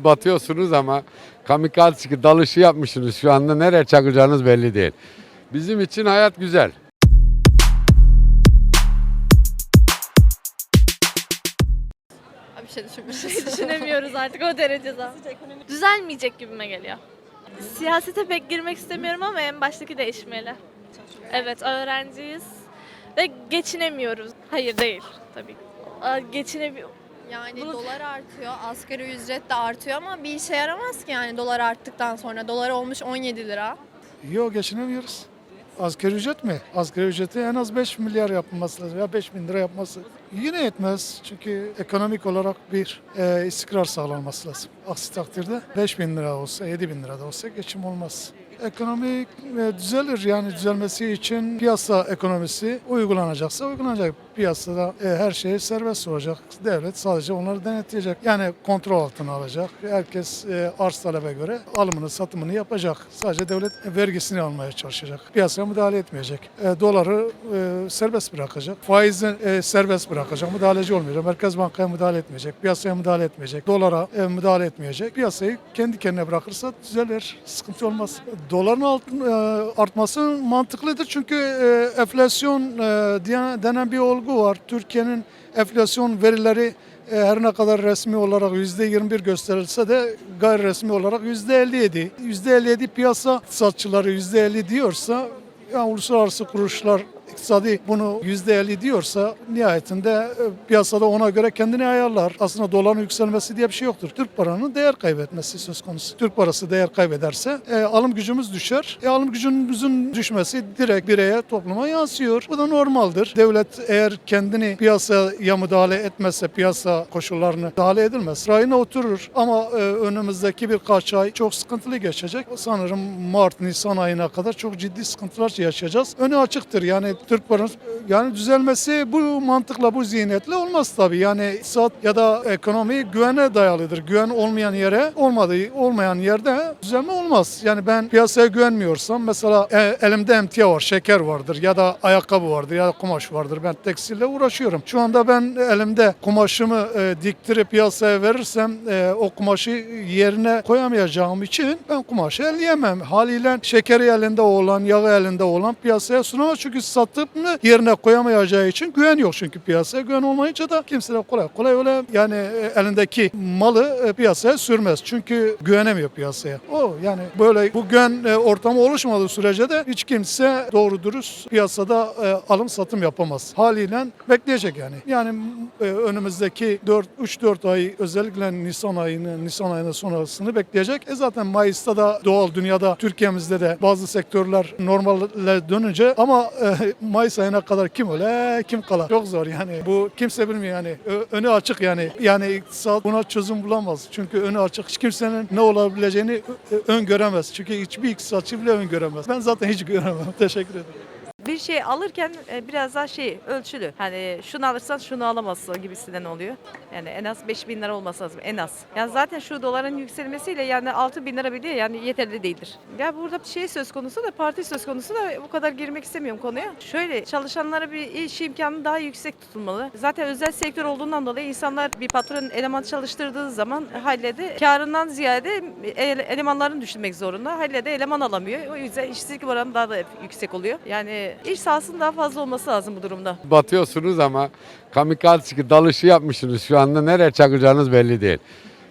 Batıyorsunuz ama kamikaze dalışı yapmışsınız. Şu anda nereye çakacağınız belli değil. Bizim için hayat güzel. Bir şey düşünemiyoruz artık o derece zaten. Düzelmeyecek gibime geliyor. Siyasete pek girmek istemiyorum ama en baştaki değişmeli. Evet, öğrenciyiz ve geçinemiyoruz. Hayır değil tabii. Yani Bunu- dolar artıyor, asgari ücret de artıyor ama bir işe yaramaz ki yani dolar arttıktan sonra. Dolar olmuş 17 lira. Yok, geçinemiyoruz. Asgari ücret mi? Asgari ücreti en az 5 milyar yapılması lazım ya 5 bin lira yapması. Yine yetmez çünkü ekonomik olarak bir istikrar sağlanması lazım. Aksi takdirde 5 bin lira olsa 7 bin lira da olsa geçim olmaz. Ekonomi düzelir, yani düzelmesi için piyasa ekonomisi uygulanacaksa uygulanacak. Piyasada her şey serbest olacak. Devlet sadece onları denetleyecek. Yani kontrol altına alacak. Herkes arz talebe göre alımını satımını yapacak. Sadece devlet vergisini almaya çalışacak. Piyasaya müdahale etmeyecek. Doları serbest bırakacak. Faizi serbest bırakacak. Müdahaleci olmayacak. Merkez Bankaya müdahale etmeyecek. Piyasaya müdahale etmeyecek. Dolara müdahale etmeyecek. Piyasayı kendi kendine bırakırsa düzelir. Sıkıntı olmaz. Doların artması mantıklıdır çünkü enflasyon denen bir olgu var. Türkiye'nin enflasyon verileri her ne kadar resmi olarak %21 gösterilse de gayri resmi olarak %57. %57 piyasa iktisatçıları %50 diyorsa, yani uluslararası kuruluşlar iktisadi bunu %50 diyorsa nihayetinde piyasada ona göre kendini ayarlar. Aslında doların yükselmesi diye bir şey yoktur. Türk paranın değer kaybetmesi söz konusu. Türk parası değer kaybederse alım gücümüz düşer. Alım gücümüzün düşmesi direkt bireye, topluma yansıyor. Bu da normaldir. Devlet eğer kendini piyasaya müdahale etmezse, piyasa koşullarını müdahale edilmez, rayına oturur. Ama önümüzdeki birkaç ay çok sıkıntılı geçecek. Sanırım Mart, Nisan ayına kadar çok ciddi sıkıntılar yaşayacağız. Önü açıktır. Yani Türk parası düzelmesi bu mantıkla, bu zihniyetle olmaz tabii. Yani iktisat ya da ekonomi güvene dayalıdır. Güven olmayan yere, olmayan yerde düzelme olmaz. Yani ben piyasaya güvenmiyorsam, mesela elimde emtia var, şeker vardır ya da ayakkabı vardır ya da kumaş vardır. Ben tekstille uğraşıyorum. Şu anda ben elimde kumaşımı diktirip piyasaya verirsem o kumaşı yerine koyamayacağım için ben kumaşı elleyemem. Haliyle şekeri elinde olan, yağı elinde olan piyasaya sunamaz çünkü satıp yerine koyamayacağı için güven yok, çünkü piyasaya güven olmayınca da kimse de kolay kolay öyle yani elindeki malı piyasaya sürmez. Çünkü güvenemiyor piyasaya. Yani böyle bu güven ortamı oluşmadığı sürece de hiç kimse doğru dürüst piyasada alım satım yapamaz. Haliyle bekleyecek yani. Yani önümüzdeki 3-4 ay, özellikle Nisan ayının sonrasını bekleyecek. Zaten Mayıs'ta da doğal dünyada, Türkiye'mizde de bazı sektörler normale dönünce, ama Mayıs ayına kadar kim öle kim kalar. Çok zor yani. Bu kimse bilmiyor yani. Önü açık yani. Yani iktisat buna çözüm bulamaz. Çünkü önü açık. Hiç kimsenin ne olabileceğini öngöremez. Çünkü hiçbir iktisatçı bile öngöremez. Ben zaten hiç göremem. Teşekkür ederim. Bir şey alırken biraz daha ölçülü. Hani şunu alırsan şunu alamazsın gibisinden oluyor. Yani en az 5 bin lira olması lazım en az. Yani zaten şu doların yükselmesiyle yani 6 bin lira bile yani yeterli değildir. Ya burada söz konusu da, parti söz konusu da, bu kadar girmek istemiyorum konuya. Şöyle, çalışanlara bir iş imkanı daha yüksek tutulmalı. Zaten özel sektör olduğundan dolayı insanlar bir patron eleman çalıştırdığı zaman hallede karından ziyade elemanlarını düşünmek zorunda. Hallede eleman alamıyor. O yüzden işsizlik oranı daha da yüksek oluyor. Yani İş sahasının daha fazla olması lazım bu durumda. Batıyorsunuz ama kamikaze dalışı yapmışsınız. Şu anda nereye çakacağınız belli değil.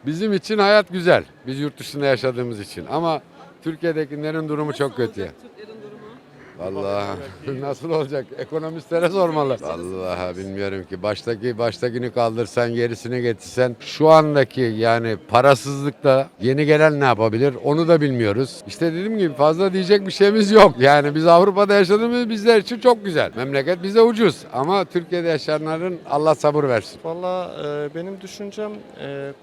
Bizim için hayat güzel. Biz yurt dışında yaşadığımız için. Ama Türkiye'dekilerin durumu çok kötü. Vallahi nasıl olacak? Ekonomistlere sormalı. Vallahi bilmiyorum ki. Baştakini kaldırsan, gerisini getirsen, şu andaki yani parasızlıkta yeni gelen ne yapabilir? Onu da bilmiyoruz. İşte dediğim gibi fazla diyecek bir şeyimiz yok. Yani biz Avrupa'da yaşadığımız bizler için çok güzel. Memleket bize ucuz ama Türkiye'de yaşayanların Allah sabır versin. Valla benim düşüncem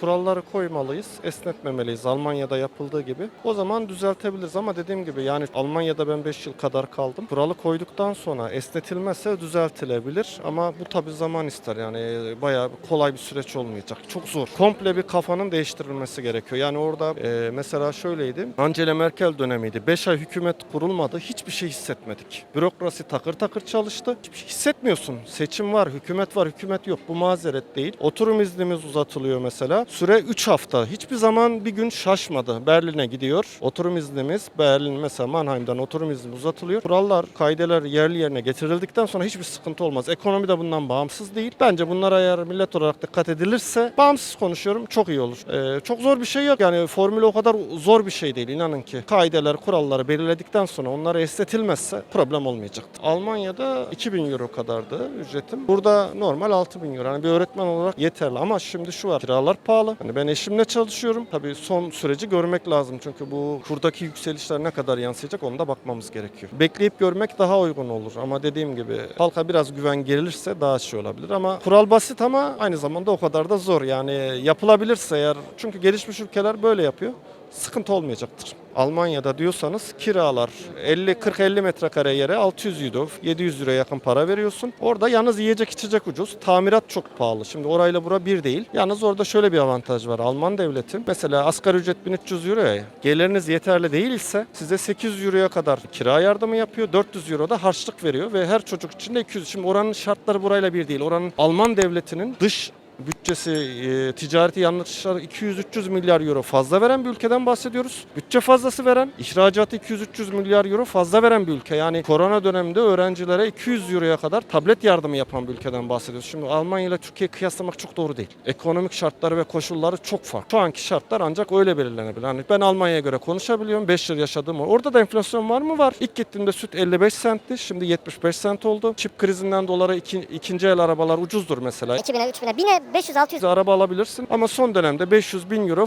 kuralları koymalıyız, esnetmemeliyiz Almanya'da yapıldığı gibi. O zaman düzeltebiliriz ama dediğim gibi yani Almanya'da ben 5 yıl kadar kaldım. kaldım. Kuralı koyduktan sonra esnetilmezse düzeltilebilir ama bu tabii zaman ister. Yani bayağı kolay bir süreç olmayacak. Çok zor. Komple bir kafanın değiştirilmesi gerekiyor. Yani orada mesela şöyleydi. Angela Merkel dönemiydi. 5 ay hükümet kurulmadı. Hiçbir şey hissetmedik. Bürokrasi takır takır çalıştı. Hiçbir şey hissetmiyorsun. Seçim var, hükümet yok. Bu mazeret değil. Oturum iznimiz uzatılıyor mesela. Süre 3 hafta. Hiçbir zaman bir gün şaşmadı. Berlin'e gidiyor. Oturum iznimiz Berlin mesela Mannheim'dan oturum izni uzatılıyor. Kurallar, kaideler yerli yerine getirildikten sonra hiçbir sıkıntı olmaz. Ekonomi de bundan bağımsız değil. Bence bunlara eğer millet olarak dikkat edilirse, bağımsız konuşuyorum, çok iyi olur. Çok zor bir şey yok. Yani formülü o kadar zor bir şey değil, inanın ki. Kaideler, kuralları belirledikten sonra onlara esnetilmezse problem olmayacaktır. Almanya'da 2000 euro kadardı ücretim. Burada normal 6000 euro. Yani bir öğretmen olarak yeterli ama şimdi şu var. Kiralar pahalı. Hani ben eşimle çalışıyorum. Tabii son süreci görmek lazım. Çünkü bu kurdaki yükselişler ne kadar yansıyacak onu da bakmamız gerekiyor. Bekleyip görmek daha uygun olur ama dediğim gibi halka biraz güven gerilirse daha şey olabilir ama kural basit ama aynı zamanda o kadar da zor. Yani yapılabilirse eğer, çünkü gelişmiş ülkeler böyle yapıyor. Sıkıntı olmayacaktır. Almanya'da diyorsanız kiralar 40-50 metrekare yere 600 euro, 700 euro yakın para veriyorsun. Orada yalnız yiyecek içecek ucuz, tamirat çok pahalı. Şimdi orayla bura bir değil. Yalnız orada şöyle bir avantaj var. Alman devleti mesela asgari ücret 1300 euro ya, geliriniz yeterli değilse size 800 euroya kadar kira yardımı yapıyor. 400 euro da harçlık veriyor ve her çocuk için de 200. Şimdi oranın şartları burayla bir değil. Oranın Alman devletinin dış bütçesi, ticareti yanlışlar 200-300 milyar euro fazla veren bir ülkeden bahsediyoruz. Bütçe fazlası veren, ihracatı 200-300 milyar euro fazla veren bir ülke. Yani korona döneminde öğrencilere 200 euroya kadar tablet yardımı yapan bir ülkeden bahsediyoruz. Şimdi Almanya ile Türkiye'yi kıyaslamak çok doğru değil. Ekonomik şartları ve koşulları çok farklı. Şu anki şartlar ancak öyle belirlenebilir. Yani ben Almanya'ya göre konuşabiliyorum. 5 yıl yaşadığım o. Orada da enflasyon var mı? Var. İlk gittiğimde süt 55 centti. Şimdi 75 cent oldu. Çip krizinden dolayı ikinci el arabalar ucuzdur mesela. 2000'e, 3000'e, 1000'e, 500-600. Araba alabilirsin ama son dönemde 500.000 euro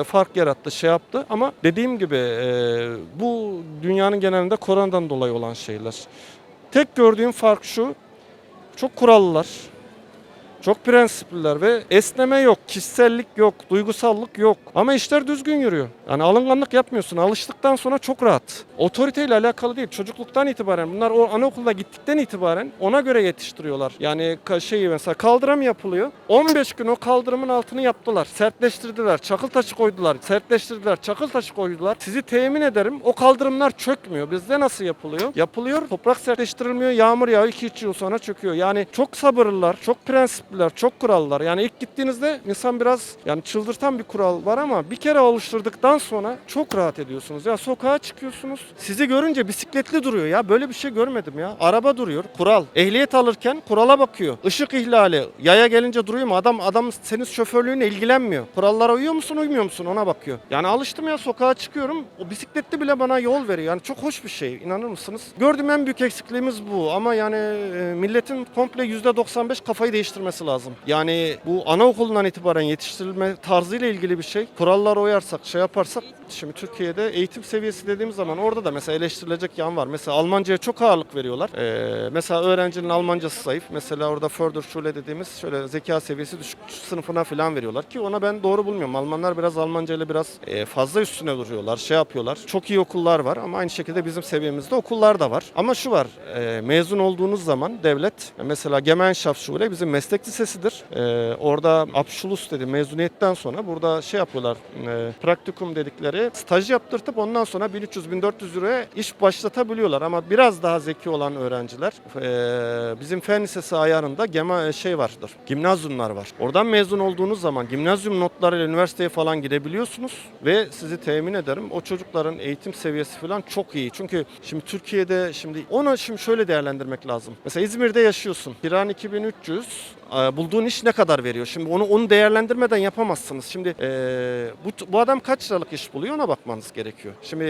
fark yarattı, şey yaptı ama dediğim gibi bu dünyanın genelinde koronadan dolayı olan şeyler. Tek gördüğüm fark şu: çok kurallılar, çok prensipliler ve esneme yok, kişisellik yok, duygusallık yok. Ama işler düzgün yürüyor. Yani alınganlık yapmıyorsun. Alıştıktan sonra çok rahat. Otoriteyle alakalı değil. Çocukluktan itibaren, bunlar o anaokuluna gittikten itibaren ona göre yetiştiriyorlar. Yani mesela kaldırım yapılıyor. 15 gün o kaldırımın altını yaptılar. Sertleştirdiler. Çakıl taşı koydular. Sertleştirdiler. Çakıl taşı koydular. Sizi temin ederim, o kaldırımlar çökmüyor. Bizde nasıl yapılıyor? Yapılıyor. Toprak sertleştirilmiyor. Yağmur yağıyor. 2-3 yıl sonra çöküyor. Yani çok sabırlılar, çok prensipli, çok kurallar. Yani ilk gittiğinizde insan biraz yani çıldırtan bir kural var ama bir kere oluşturduktan sonra çok rahat ediyorsunuz. Ya sokağa çıkıyorsunuz. Sizi görünce bisikletli duruyor ya. Böyle bir şey görmedim ya. Araba duruyor. Kural. Ehliyet alırken kurala bakıyor. Işık ihlali. Yaya gelince duruyor mu? Adam senin şoförlüğüne ilgilenmiyor. Kurallara uyuyor musun, uymuyor musun? Ona bakıyor. Yani alıştım ya, sokağa çıkıyorum. O bisikletli bile bana yol veriyor. Yani çok hoş bir şey. İnanır mısınız? Gördüğüm en büyük eksikliğimiz bu. Ama yani milletin komple %95 kafayı değiştirmesi lazım. Yani bu anaokulundan itibaren yetiştirilme tarzıyla ilgili bir şey. Kurallara uyarsak, şey yaparsak, şimdi Türkiye'de eğitim seviyesi dediğimiz zaman orada da mesela eleştirilecek yan var. Mesela Almanca'ya çok ağırlık veriyorlar. Mesela öğrencinin Almancası zayıf. Mesela orada Förderschule dediğimiz şöyle zeka seviyesi düşük sınıfına falan veriyorlar ki ona ben doğru bulmuyorum. Almanlar biraz Almanca ile biraz fazla üstüne duruyorlar, şey yapıyorlar. Çok iyi okullar var ama aynı şekilde bizim seviyemizde okullar da var. Ama şu var, mezun olduğunuz zaman devlet mesela Gemeinschaftsschule bizim meslek lisesidir. Orada Abschluss dedi, mezuniyetten sonra burada şey yapıyorlar, praktikum dedikleri staj yaptırtıp ondan sonra 1300-1400 euroya iş başlatabiliyorlar. Ama biraz daha zeki olan öğrenciler bizim fen lisesi ayarında vardır, gimnazyumlar var. Oradan mezun olduğunuz zaman gimnazyum notlarıyla üniversiteye falan gidebiliyorsunuz ve sizi temin ederim o çocukların eğitim seviyesi falan çok iyi. Çünkü şimdi Türkiye'de onu şöyle değerlendirmek lazım. Mesela İzmir'de yaşıyorsun. Kiran 2300, bulduğun iş ne kadar veriyor? Şimdi onu değerlendirmeden yapamazsınız. Şimdi bu adam kaç liralık iş buluyor, ona bakmanız gerekiyor. Şimdi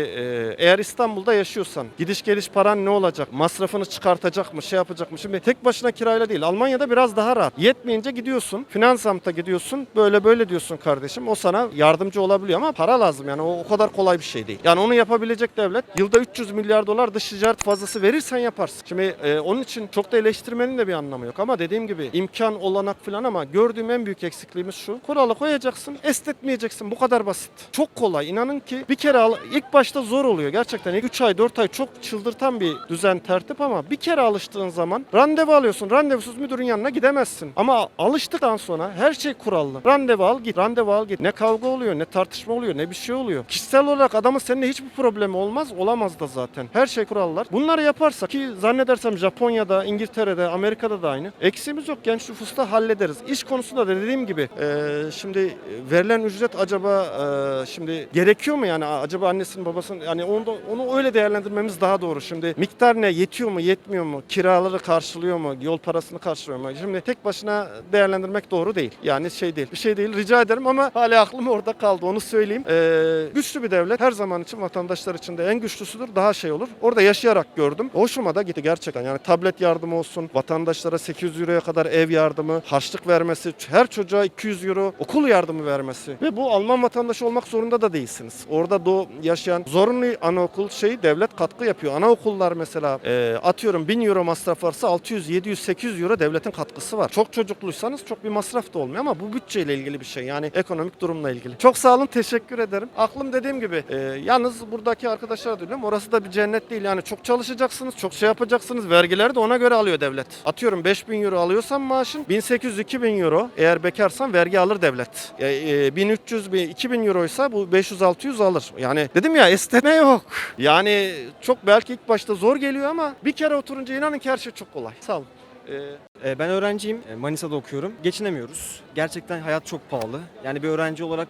eğer İstanbul'da yaşıyorsan gidiş geliş paran ne olacak? Masrafını çıkartacak mı? Şey yapacak mı? Şimdi tek başına kirayla değil. Almanya'da biraz daha rahat. Yetmeyince gidiyorsun. Finansamta gidiyorsun. Böyle diyorsun kardeşim. O sana yardımcı olabiliyor ama para lazım. Yani o kadar kolay bir şey değil. Yani onu yapabilecek devlet yılda 300 milyar dolar dış ticaret fazlası verirsen yaparsın. Şimdi onun için çok da eleştirmenin de bir anlamı yok. Ama dediğim gibi imkan imkan, olanak falan ama gördüğüm en büyük eksikliğimiz şu. Kuralı koyacaksın, esnetmeyeceksin. Bu kadar basit. Çok kolay. İnanın ki bir kere ilk başta zor oluyor. Gerçekten ilk 3 ay 4 ay çok çıldırtan bir düzen tertip ama bir kere alıştığın zaman randevu alıyorsun. Randevusuz müdürün yanına gidemezsin. Ama alıştıktan sonra her şey kurallı. Randevu al git. Randevu al git. Ne kavga oluyor, ne tartışma oluyor, ne bir şey oluyor. Kişisel olarak adamın seninle hiçbir problemi olmaz. Olamaz da zaten. Her şey kurallar. Bunları yaparsak ki zannedersem Japonya'da, İngiltere'de, Amerika'da da aynı. Eksiğimiz yok. Genç nüfusta hallederiz. İş konusunda da dediğim gibi şimdi verilen ücret acaba şimdi gerekiyor mu yani acaba annesinin babasının yani onu öyle değerlendirmemiz daha doğru. Şimdi miktar ne? Yetiyor mu? Yetmiyor mu? Kiraları karşılıyor mu? Yol parasını karşılıyor mu? Şimdi tek başına değerlendirmek doğru değil. Yani şey değil. Bir şey değil. Rica ederim ama hala aklım orada kaldı. Onu söyleyeyim. Güçlü bir devlet her zaman için vatandaşlar için de en güçlüsüdür. Daha şey olur. Orada yaşayarak gördüm. Hoşuma da gitti gerçekten. Yani tablet yardımı olsun. Vatandaşlara 800 euroya kadar ev yardımı, harçlık vermesi, her çocuğa 200 euro okul yardımı vermesi. Ve bu Alman vatandaşı olmak zorunda da değilsiniz. Orada yaşayan zorunlu anaokul devlet katkı yapıyor. Anaokullar mesela atıyorum 1000 euro masraf varsa 600, 700, 800 euro devletin katkısı var. Çok çocukluysanız çok bir masraf da olmuyor ama bu bütçeyle ilgili bir şey. Yani ekonomik durumla ilgili. Çok sağ olun, teşekkür ederim. Aklım dediğim gibi yalnız buradaki arkadaşlar diyorum orası da bir cennet değil. Yani çok çalışacaksınız, çok şey yapacaksınız. Vergileri de ona göre alıyor devlet. Atıyorum 5000 euro alıyorsan maaşın 1800-2000 euro eğer bekarsan vergi alır devlet. 1300-2000 euroysa bu 500-600 alır. Yani dedim ya esneme yok. Yani çok belki ilk başta zor geliyor ama bir kere oturunca inanın ki her şey çok kolay. Sağ olun. Ben öğrenciyim. Manisa'da okuyorum. Geçinemiyoruz. Gerçekten hayat çok pahalı. Yani bir öğrenci olarak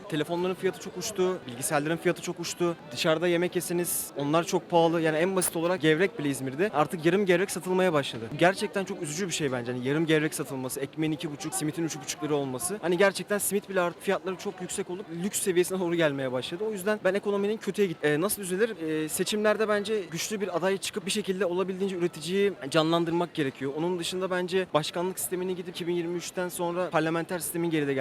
telefonların fiyatı çok uçtu. Bilgisayarların fiyatı çok uçtu. Dışarıda yemek yeseniz onlar çok pahalı. Yani en basit olarak gevrek bile İzmir'de artık yarım gevrek satılmaya başladı. Gerçekten çok üzücü bir şey bence. Hani yarım gevrek satılması, ekmeğin 2,5, simitin 3,5 lira olması. Hani gerçekten simit bile artık fiyatları çok yüksek olup lüks seviyesine doğru gelmeye başladı. O yüzden ben ekonominin kötüye gitti. Nasıl düzelir? Seçimlerde bence güçlü bir aday çıkıp bir şekilde olabildiğince üreticiyi canlandırmak gerekiyor. Onun dışında bence başkanlık sistemini gidip 2023'ten sonra parlamenter sistemin geriye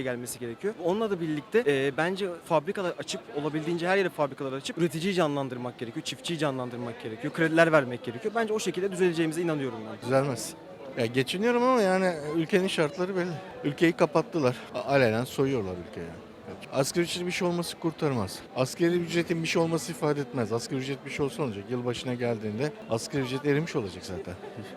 gelmesi gerekiyor. Onunla da birlikte bence fabrikalar açıp olabildiğince her yere fabrikalar açıp üreticiyi canlandırmak gerekiyor, çiftçiyi canlandırmak gerekiyor, krediler vermek gerekiyor. Bence o şekilde düzeleceğimize inanıyorum ben. Düzelmez. Ya geçiniyorum ama yani ülkenin şartları belli. Ülkeyi kapattılar. Alenen soyuyorlar ülkeyi. Asgari ücretin bir şey olması kurtarmaz. Asgari ücretin bir şey olması ifade etmez. Asgari ücret bir şey olsa olacak. Yılbaşına geldiğinde asgari ücret erimiş olacak zaten.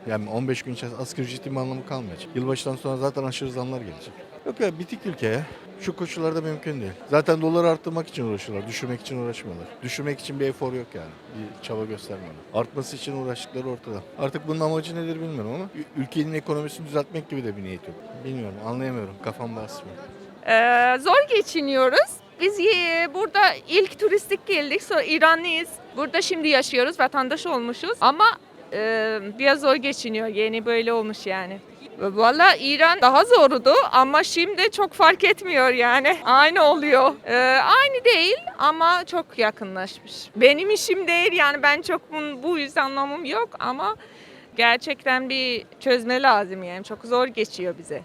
Yani 15 gün içerisinde asgari ücretin bir anlamı kalmayacak. Yılbaşından sonra zaten aşırı zamlar gelecek. Yok ya bitik ülke ya. Şu koşullarda mümkün değil. Zaten doları arttırmak için uğraşıyorlar. Düşürmek için uğraşmıyorlar. Düşürmek için bir efor yok yani. Bir çaba göstermiyorlar. Artması için uğraştıkları ortada. Artık bunun amacı nedir bilmiyorum ama ülkenin ekonomisini düzeltmek gibi de bir niyet yok. Bilmiyorum, anlayamıyorum. Kafam basmıyor. Zor geçiniyoruz. Biz burada ilk turistik geldik. Sonra İranlıyız. Burada şimdi yaşıyoruz. Vatandaş olmuşuz. Ama biraz zor geçiniyor. Yeni böyle olmuş yani. Valla İran daha zordu ama şimdi çok fark etmiyor yani. Aynı oluyor. Aynı değil ama çok yakınlaşmış. Benim işim değil yani ben çok bu yüzden anlamım yok ama gerçekten bir çözme lazım yani. Çok zor geçiyor bize.